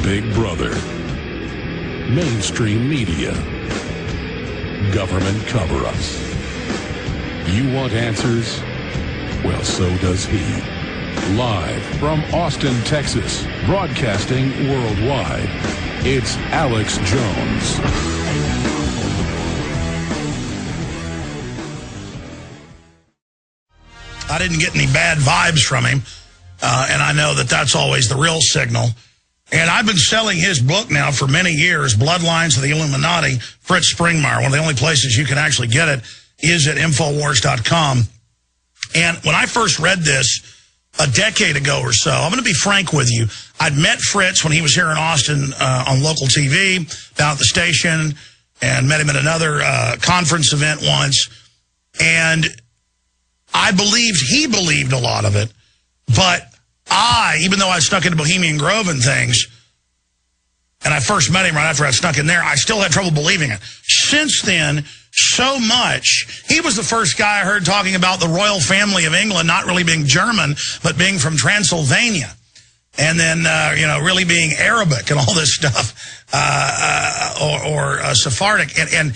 Big Brother, mainstream media, government cover-ups. You want answers? Well, so does he. Live from Austin, Texas, broadcasting worldwide, it's Alex Jones. I didn't get any bad vibes from him, and I know that that's always the real signal. And I've been selling his book now for many years, Bloodlines of the Illuminati, Fritz Springmeier. One of the only places you can actually get it is at Infowars.com. And when I first read this a decade ago or so, I'm going to be frank with you. I'd met Fritz when he was here in Austin on local TV, down at the station, and met him at another conference event once. And I believed he believed a lot of it, but even though I snuck into Bohemian Grove and things, and I first met him right after I snuck in there, I still had trouble believing it. Since then, so much. He was the first guy I heard talking about the royal family of England not really being German, but being from Transylvania. And then, really being Arabic and all this stuff, or Sephardic. And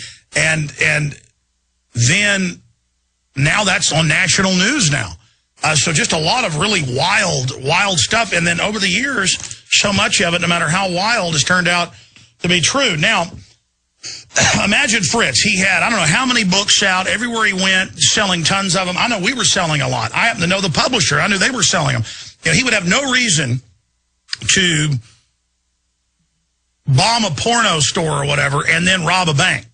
then now that's on national news now. So just a lot of really wild stuff. And then over the years, so much of it, no matter how wild, has turned out to be true. Now, imagine Fritz. He had, I don't know how many books out, everywhere he went, selling tons of them. I know we were selling a lot. I happen to know the publisher. I knew they were selling them. He would have no reason to bomb a porno store or whatever and then rob a bank.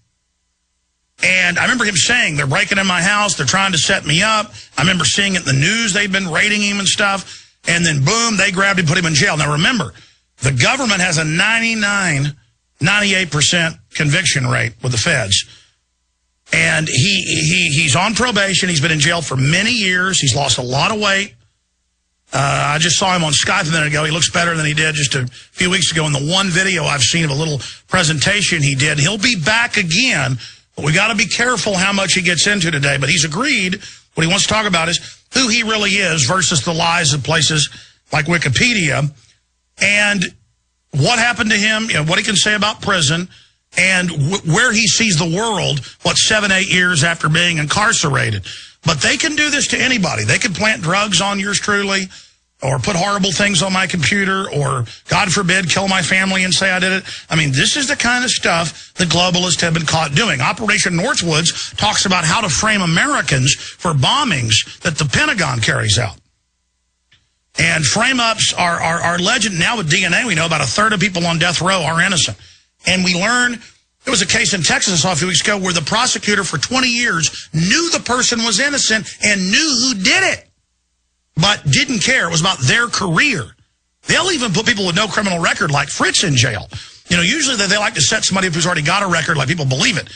And I remember him saying, they're breaking in my house, they're trying to set me up. I remember seeing it in the news, they'd been raiding him and stuff. And then, boom, they grabbed him, put him in jail. Now, remember, the government has a 98% conviction rate with the feds. And he's on probation. He's been in jail for many years. He's lost a lot of weight. I just saw him on Skype a minute ago. He looks better than he did just a few weeks ago in the one video I've seen of a little presentation he did. He'll be back again. But we got to be careful how much he gets into today. But he's agreed what he wants to talk about is who he really is versus the lies of places like Wikipedia, and what happened to him, what he can say about prison, and where he sees the world, 7-8 years after being incarcerated. But they can do this to anybody. They can plant drugs on yours truly, or put horrible things on my computer, or, God forbid, kill my family and say I did it. I mean, this is the kind of stuff the globalists have been caught doing. Operation Northwoods talks about how to frame Americans for bombings that the Pentagon carries out. And frame-ups are legend. Now with DNA, we know about a third of people on death row are innocent. And we learn, there was a case in Texas I saw a few weeks ago where the prosecutor for 20 years knew the person was innocent and knew who did it, but didn't care. It was about their career. They'll even put people with no criminal record like Fritz in jail. Usually they like to set somebody up who's already got a record, like people believe it.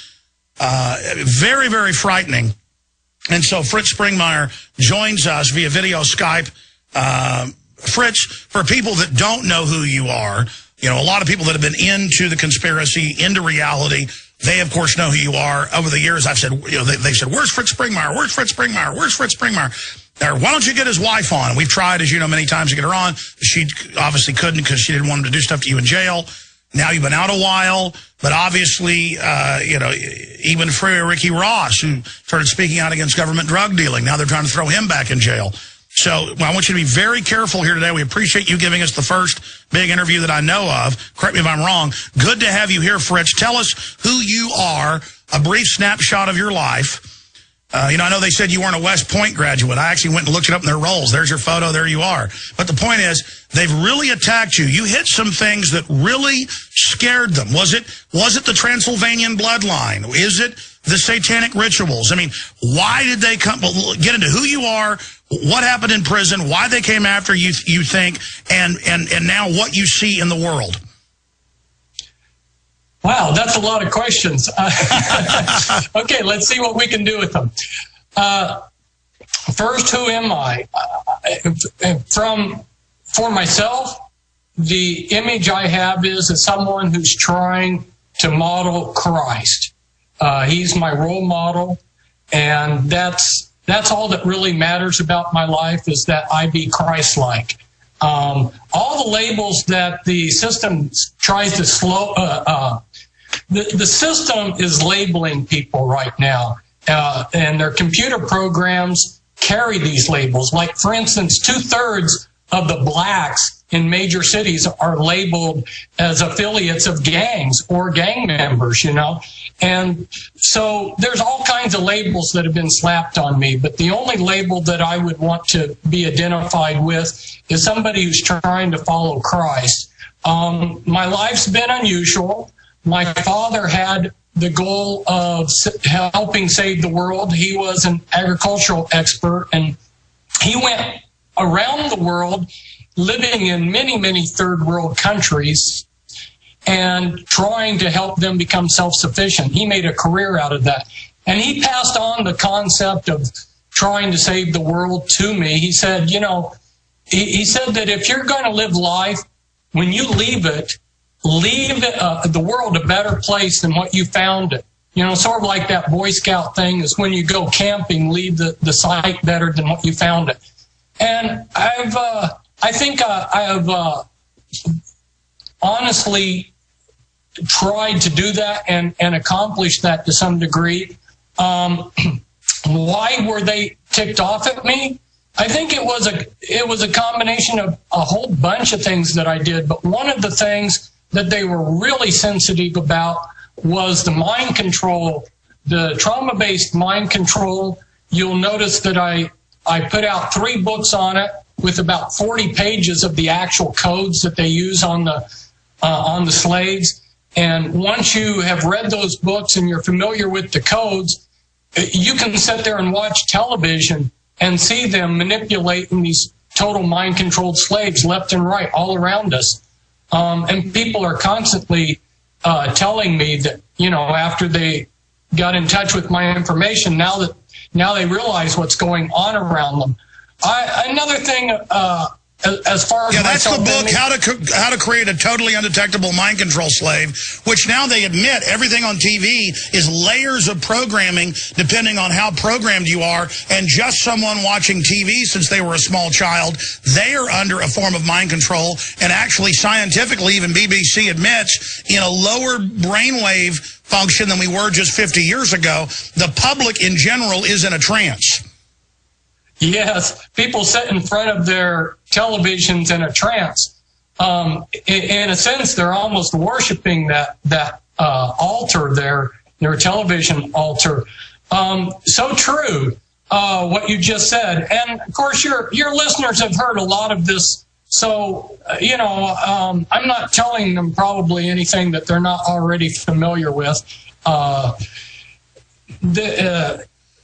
Very, very frightening. And so Fritz Springmeier joins us via video Skype. Fritz, for people that don't know who you are, a lot of people that have been into the conspiracy, into reality, they, of course, know who you are. Over the years, I've said, they said, where's Fritz Springmeier? Where's Fritz Springmeier? Where's Fritz Springmeier? Why don't you get his wife on? And we've tried, as you know, many times to get her on. She obviously couldn't because she didn't want him to do stuff to you in jail. Now you've been out a while, but obviously, even Free Ricky Ross, who started speaking out against government drug dealing, now they're trying to throw him back in jail. So I want you to be very careful here today. We appreciate you giving us the first big interview that I know of. Correct me if I'm wrong. Good to have you here, Fritz. Tell us who you are, a brief snapshot of your life. I know they said you weren't a West Point graduate. I actually went and looked it up in their rolls. There's your photo. There you are. But the point is, they've really attacked you. You hit some things that really scared them. Was it the Transylvanian bloodline? Is it the satanic rituals? I mean, why did they come? Well, get into who you are, what happened in prison, why they came after you think, and now what you see in the world. Wow, that's a lot of questions. Okay, let's see what we can do with them. First, who am I? For myself, the image I have is as someone who's trying to model Christ. He's my role model, and that's all that really matters about my life, is that I be Christ-like. All the labels that the system tries to slow, the system is labeling people right now, and their computer programs carry these labels. Like, for instance, 2/3 of the blacks in major cities are labeled as affiliates of gangs or gang members, you know. And so there's all kinds of labels that have been slapped on me, but the only label that I would want to be identified with is somebody who's trying to follow Christ. My life's been unusual. My father had the goal of helping save the world. He was an agricultural expert, and he went around the world living in many, many third world countries and trying to help them become self-sufficient. He made a career out of that. And he passed on the concept of trying to save the world to me. He said, you know, he said that if you're going to live life, when you leave the world a better place than what you found it. You know, sort of like that Boy Scout thing is when you go camping, leave the site better than what you found it. And I think I have honestly tried to do that and accomplish that to some degree. Why were they ticked off at me? I think it was a combination of a whole bunch of things that I did, but one of the things that they were really sensitive about was the mind control, the trauma-based mind control. You'll notice that I put out 3 books on it with about 40 pages of the actual codes that they use on the slaves. And once you have read those books and you're familiar with the codes, you can sit there and watch television and see them manipulating these total mind-controlled slaves left and right all around us. And people are constantly telling me that, you know, after they got in touch with my information, now they realize what's going on around them. Another thing, as far as that's the book, How to Create a Totally Undetectable Mind Control Slave, which now they admit everything on TV is layers of programming depending on how programmed you are, and just someone watching TV since they were a small child, they are under a form of mind control, and actually scientifically, even BBC admits, in a lower brainwave function than we were just 50 years ago, the public in general is in a trance. Yes, people sit in front of their televisions in a trance. In a sense, they're almost worshiping that altar, their television altar. So true, what you just said. And of course, your listeners have heard a lot of this. So, you know, I'm not telling them probably anything that they're not already familiar with.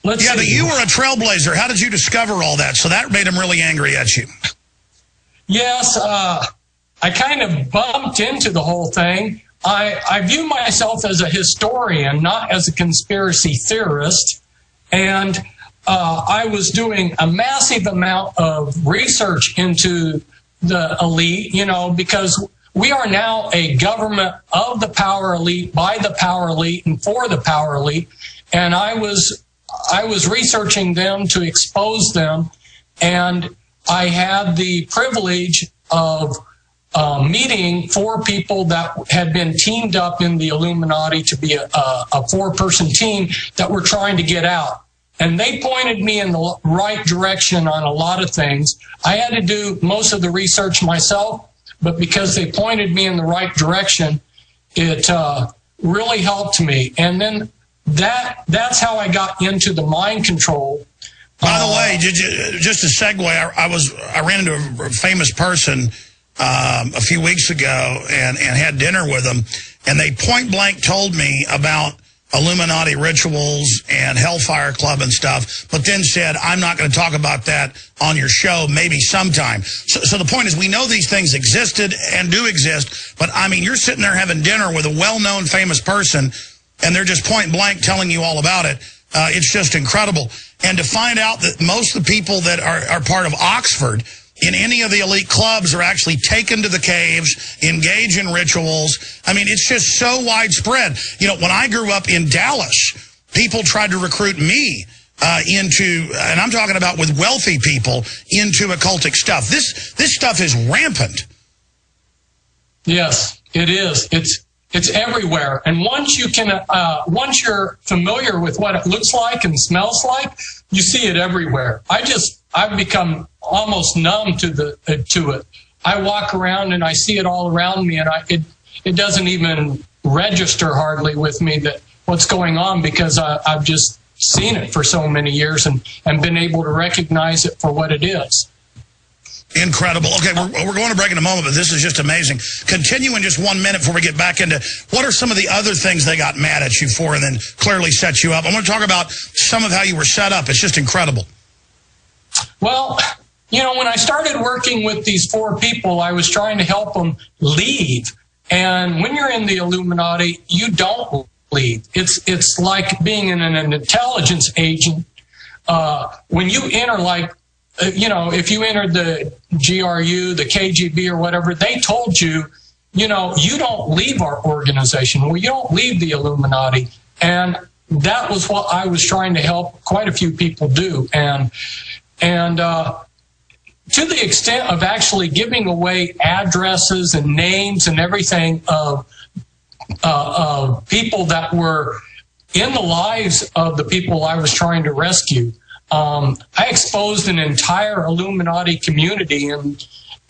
But you were a trailblazer. How did you discover all that? So that made them really angry at you. Yes, I kind of bumped into the whole thing. I view myself as a historian, not as a conspiracy theorist. And I was doing a massive amount of research into the elite, you know, because we are now a government of the power elite, by the power elite, and for the power elite. And I was researching them to expose them, and I had the privilege of meeting 4 people that had been teamed up in the Illuminati to be a 4-person team that were trying to get out. And they pointed me in the right direction on a lot of things. I had to do most of the research myself, but because they pointed me in the right direction, it really helped me. And then that's how I got into the mind control. By the way, just a segue, I ran into a famous person a few weeks ago and had dinner with them, and they point blank told me about Illuminati rituals and Hellfire Club and stuff, but then said, I'm not going to talk about that on your show, maybe sometime. So the point is, we know these things existed and do exist, but I mean, you're sitting there having dinner with a well-known famous person, and they're just point blank telling you all about it. It's just incredible. And to find out that most of the people that are part of Oxford in any of the elite clubs are actually taken to the caves, engage in rituals. I mean, it's just so widespread. You know, when I grew up in Dallas, people tried to recruit me and I'm talking about with wealthy people, into occultic stuff. This stuff is rampant. Yes, it is. It's everywhere. And once you're familiar with what it looks like and smells like, you see it everywhere. I've become almost numb to it. I walk around and I see it all around me, and it doesn't even register hardly with me that what's going on, because I've just seen it for so many years and been able to recognize it for what it is. Incredible. Okay, we're going to break in a moment, but this is just amazing. Continue in just 1 minute before we get back into what are some of the other things they got mad at you for and then clearly set you up. I want to talk about some of how you were set up. It's just incredible. Well, when I started working with these 4 people, I was trying to help them leave. And when you're in the Illuminati, you don't leave. It's like being an intelligence agent. When you enter, like, if you entered the GRU, the KGB or whatever, they told you, you don't leave our organization. Well, you don't leave the Illuminati. And that was what I was trying to help quite a few people do. And to the extent of actually giving away addresses and names and everything of people that were in the lives of the people I was trying to rescue. I exposed an entire Illuminati community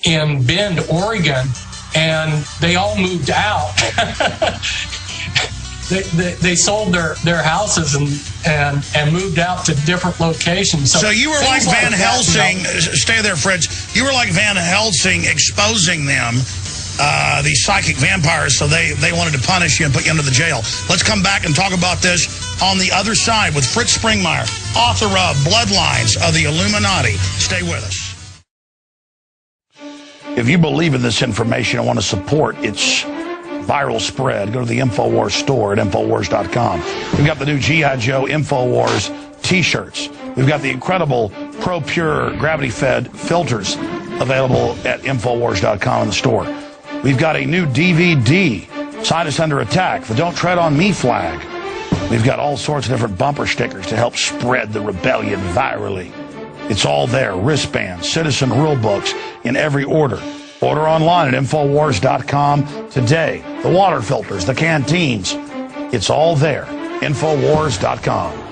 in Bend, Oregon, and they all moved out. They sold their houses and moved out to different locations. So you were like Van Helsing. Stay there, Fritz. You were like Van Helsing exposing them, these psychic vampires, so they wanted to punish you and put you into the jail. Let's come back and talk about this on the other side with Fritz Springmeier, author of Bloodlines of the Illuminati. Stay with us. If you believe in this information and want to support its viral spread, go to the InfoWars store at InfoWars.com. We've got the new G.I. Joe InfoWars t-shirts. We've got the incredible Pro Pure gravity-fed filters available at InfoWars.com in the store. We've got a new DVD, Scientists Under Attack, the Don't Tread on Me flag. We've got all sorts of different bumper stickers to help spread the rebellion virally. It's all there. Wristbands, citizen rule books in every order. Order online at InfoWars.com today. The water filters, the canteens. It's all there. InfoWars.com.